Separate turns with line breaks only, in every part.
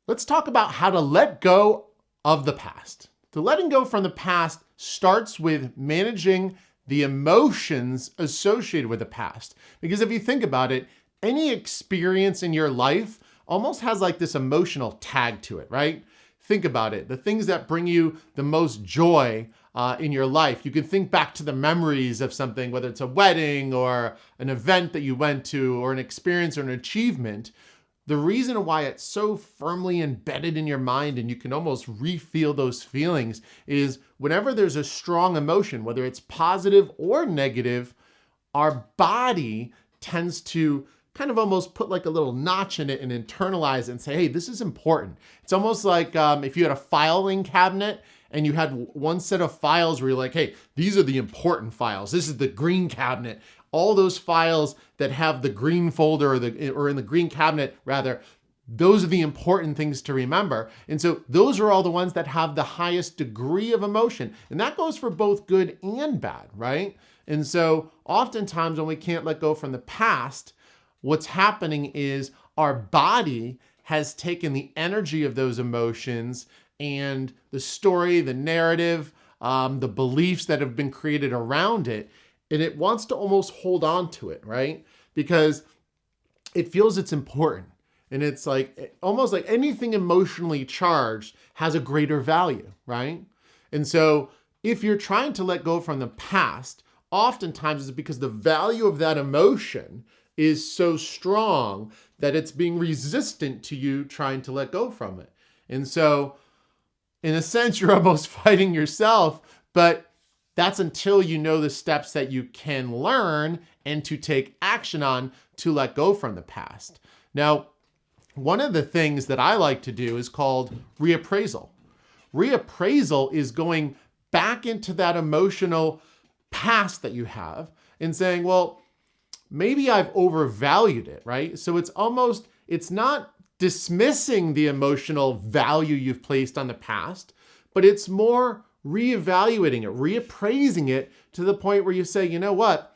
Let's talk about how to let go of the past. The letting go from the past starts with managing the emotions associated with the past. Because if you think about it, any experience in your life almost has like this emotional tag to it, right? Think about it. The things that bring you the most joy in your life. You can think back to the memories of something, whether it's a wedding or an event that you went to or an experience or an achievement. The reason why it's so firmly embedded in your mind and you can almost re-feel those feelings is whenever there's a strong emotion, whether it's positive or negative, our body tends to kind of almost put like a little notch in it and internalize it and say, hey, this is important. It's almost like if you had a filing cabinet and you had one set of files where you're like, hey, these are the important files. This is the green cabinet. All those files that have the green folder or in the green cabinet rather, those are the important things to remember. And so those are all the ones that have the highest degree of emotion. And that goes for both good and bad, right? And so oftentimes when we can't let go from the past, what's happening is our body has taken the energy of those emotions and the story, the narrative, the beliefs that have been created around it, and it wants to almost hold on to it, right? Because it feels it's important. And it's like, almost like anything emotionally charged has a greater value, right? And so if you're trying to let go from the past, oftentimes it's because the value of that emotion is so strong that it's being resistant to you trying to let go from it. And so in a sense, you're almost fighting yourself, but that's until you know the steps that you can learn and to take action on to let go from the past. Now, one of the things that I like to do is called reappraisal. Reappraisal is going back into that emotional past that you have and saying, well, maybe I've overvalued it, right? So it's not dismissing the emotional value you've placed on the past, but it's more reevaluating it, reappraising it to the point where you say, you know what?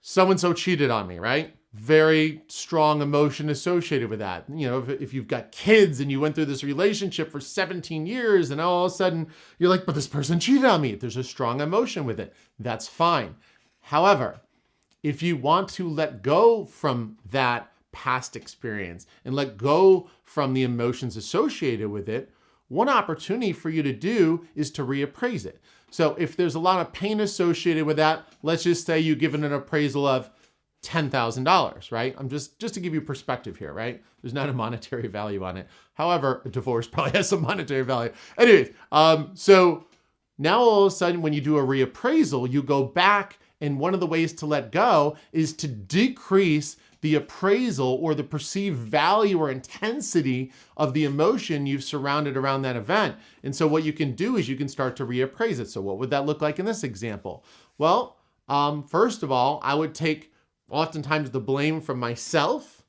So-and-so cheated on me, right? Very strong emotion associated with that. You know, if you've got kids and you went through this relationship for 17 years and all of a sudden you're like, but this person cheated on me. There's a strong emotion with it. That's fine. However, if you want to let go from that past experience and let go from the emotions associated with it, one opportunity for you to do is to reappraise it. So if there's a lot of pain associated with that, let's just say you give it an appraisal of $10,000, right? I'm just to give you perspective here, right? There's not a monetary value on it. However, a divorce probably has some monetary value. Anyways, so now all of a sudden when you do a reappraisal, you go back, and one of the ways to let go is to decrease the appraisal or the perceived value or intensity of the emotion you've surrounded around that event. And so what you can do is you can start to reappraise it. So what would that look like in this example? Well, first of all, I would take oftentimes the blame from myself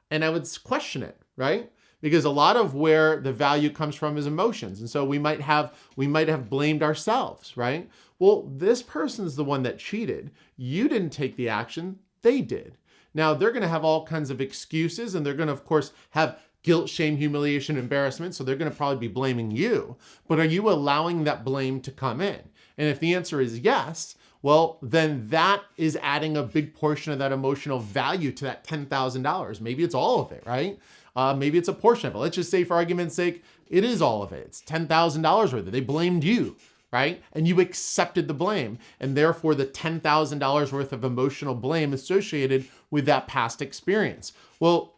and I would question it, right? Because a lot of where the value comes from is emotions. And so we might have blamed ourselves, right? Well, this person's the one that cheated. You didn't take the action, they did. Now, they're going to have all kinds of excuses, and they're going to, of course, have guilt, shame, humiliation, embarrassment, so they're going to probably be blaming you. But are you allowing that blame to come in? And if the answer is yes, well, then that is adding a big portion of that emotional value to that $10,000. Maybe it's all of it, right? Maybe it's a portion of it. Let's just say, for argument's sake, it is all of it. It's $10,000 worth. They blamed you, right? And you accepted the blame. And therefore, the $10,000 worth of emotional blame associated with that past experience. Well,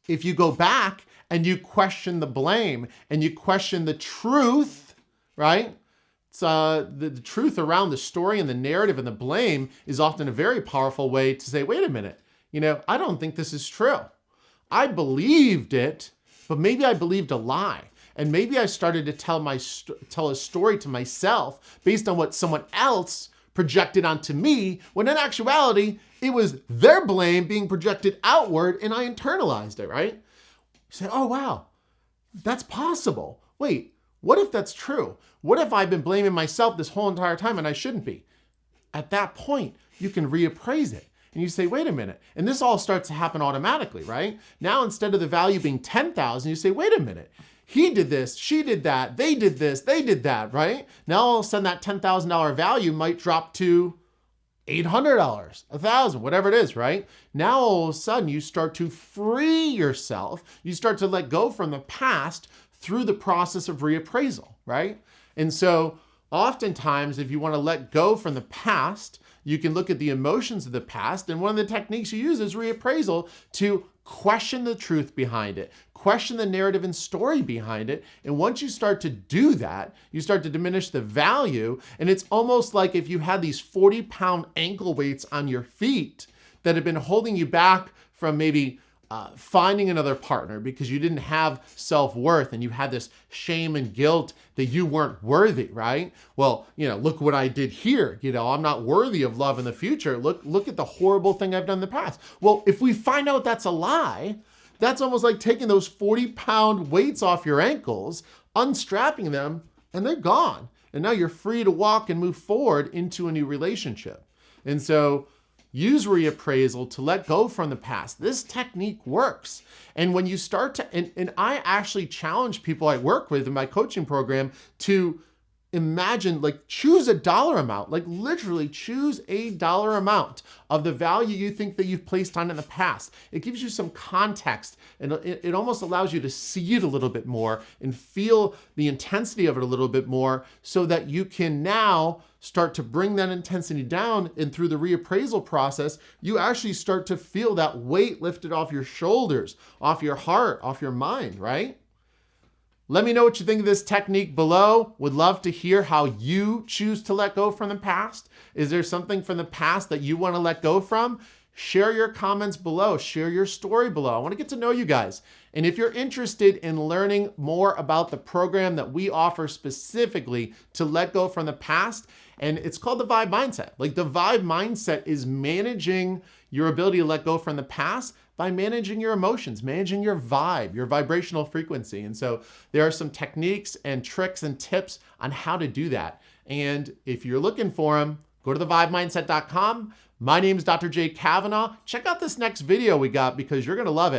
if you go back and you question the blame and you question the truth, right? It's, the truth around the story and the narrative and the blame is often a very powerful way to say, wait a minute, I don't think this is true. I believed it, but maybe I believed a lie. And maybe I started to tell a story to myself based on what someone else projected onto me, when in actuality, it was their blame being projected outward and I internalized it, right? You say, oh, wow, that's possible. Wait, what if that's true? What if I've been blaming myself this whole entire time and I shouldn't be? At that point, you can reappraise it And you say, wait a minute. And this all starts to happen automatically, right? Now, instead of the value being 10,000, you say, wait a minute. He did this, she did that, they did this, they did that, right? Now, all of a sudden, that $10,000 value might drop to $800, $1,000, whatever it is, right? Now, all of a sudden, you start to free yourself. You start to let go from the past through the process of reappraisal, right? And so oftentimes, if you want to let go from the past, you can look at the emotions of the past. And one of the techniques you use is reappraisal to question the truth behind it, question the narrative and story behind it. And once you start to do that, you start to diminish the value. And it's almost like if you had these 40-pound ankle weights on your feet that have been holding you back from maybe finding another partner because you didn't have self-worth and you had this shame and guilt that you weren't worthy, right? Well, look what I did here. I'm not worthy of love in the future. Look at the horrible thing I've done in the past. Well, if we find out that's a lie, that's almost like taking those 40-pound weights off your ankles, unstrapping them, and they're gone. And now you're free to walk and move forward into a new relationship. And so use reappraisal to let go from the past. This technique works. And when you start to, and I actually challenge people I work with in my coaching program to imagine, choose a dollar amount, literally choose a dollar amount of the value you think that you've placed on in the past. It gives you some context, and it almost allows you to see it a little bit more and feel the intensity of it a little bit more so that you can now start to bring that intensity down. And through the reappraisal process, you actually start to feel that weight lifted off your shoulders, off your heart, off your mind, right? Let me know what you think of this technique below. Would love to hear how you choose to let go from the past. Is there something from the past that you want to let go from? Share your comments below. Share your story below. I want to get to know you guys. And if you're interested in learning more about the program that we offer specifically to let go from the past, and it's called the Vibe Mindset. The Vibe Mindset is managing your ability to let go from the past by managing your emotions, managing your vibe, your vibrational frequency. And so there are some techniques and tricks and tips on how to do that. And if you're looking for them, go to thevibemindset.com. My name is Dr. Jay Kavanaugh. Check out this next video we got because you're going to love it.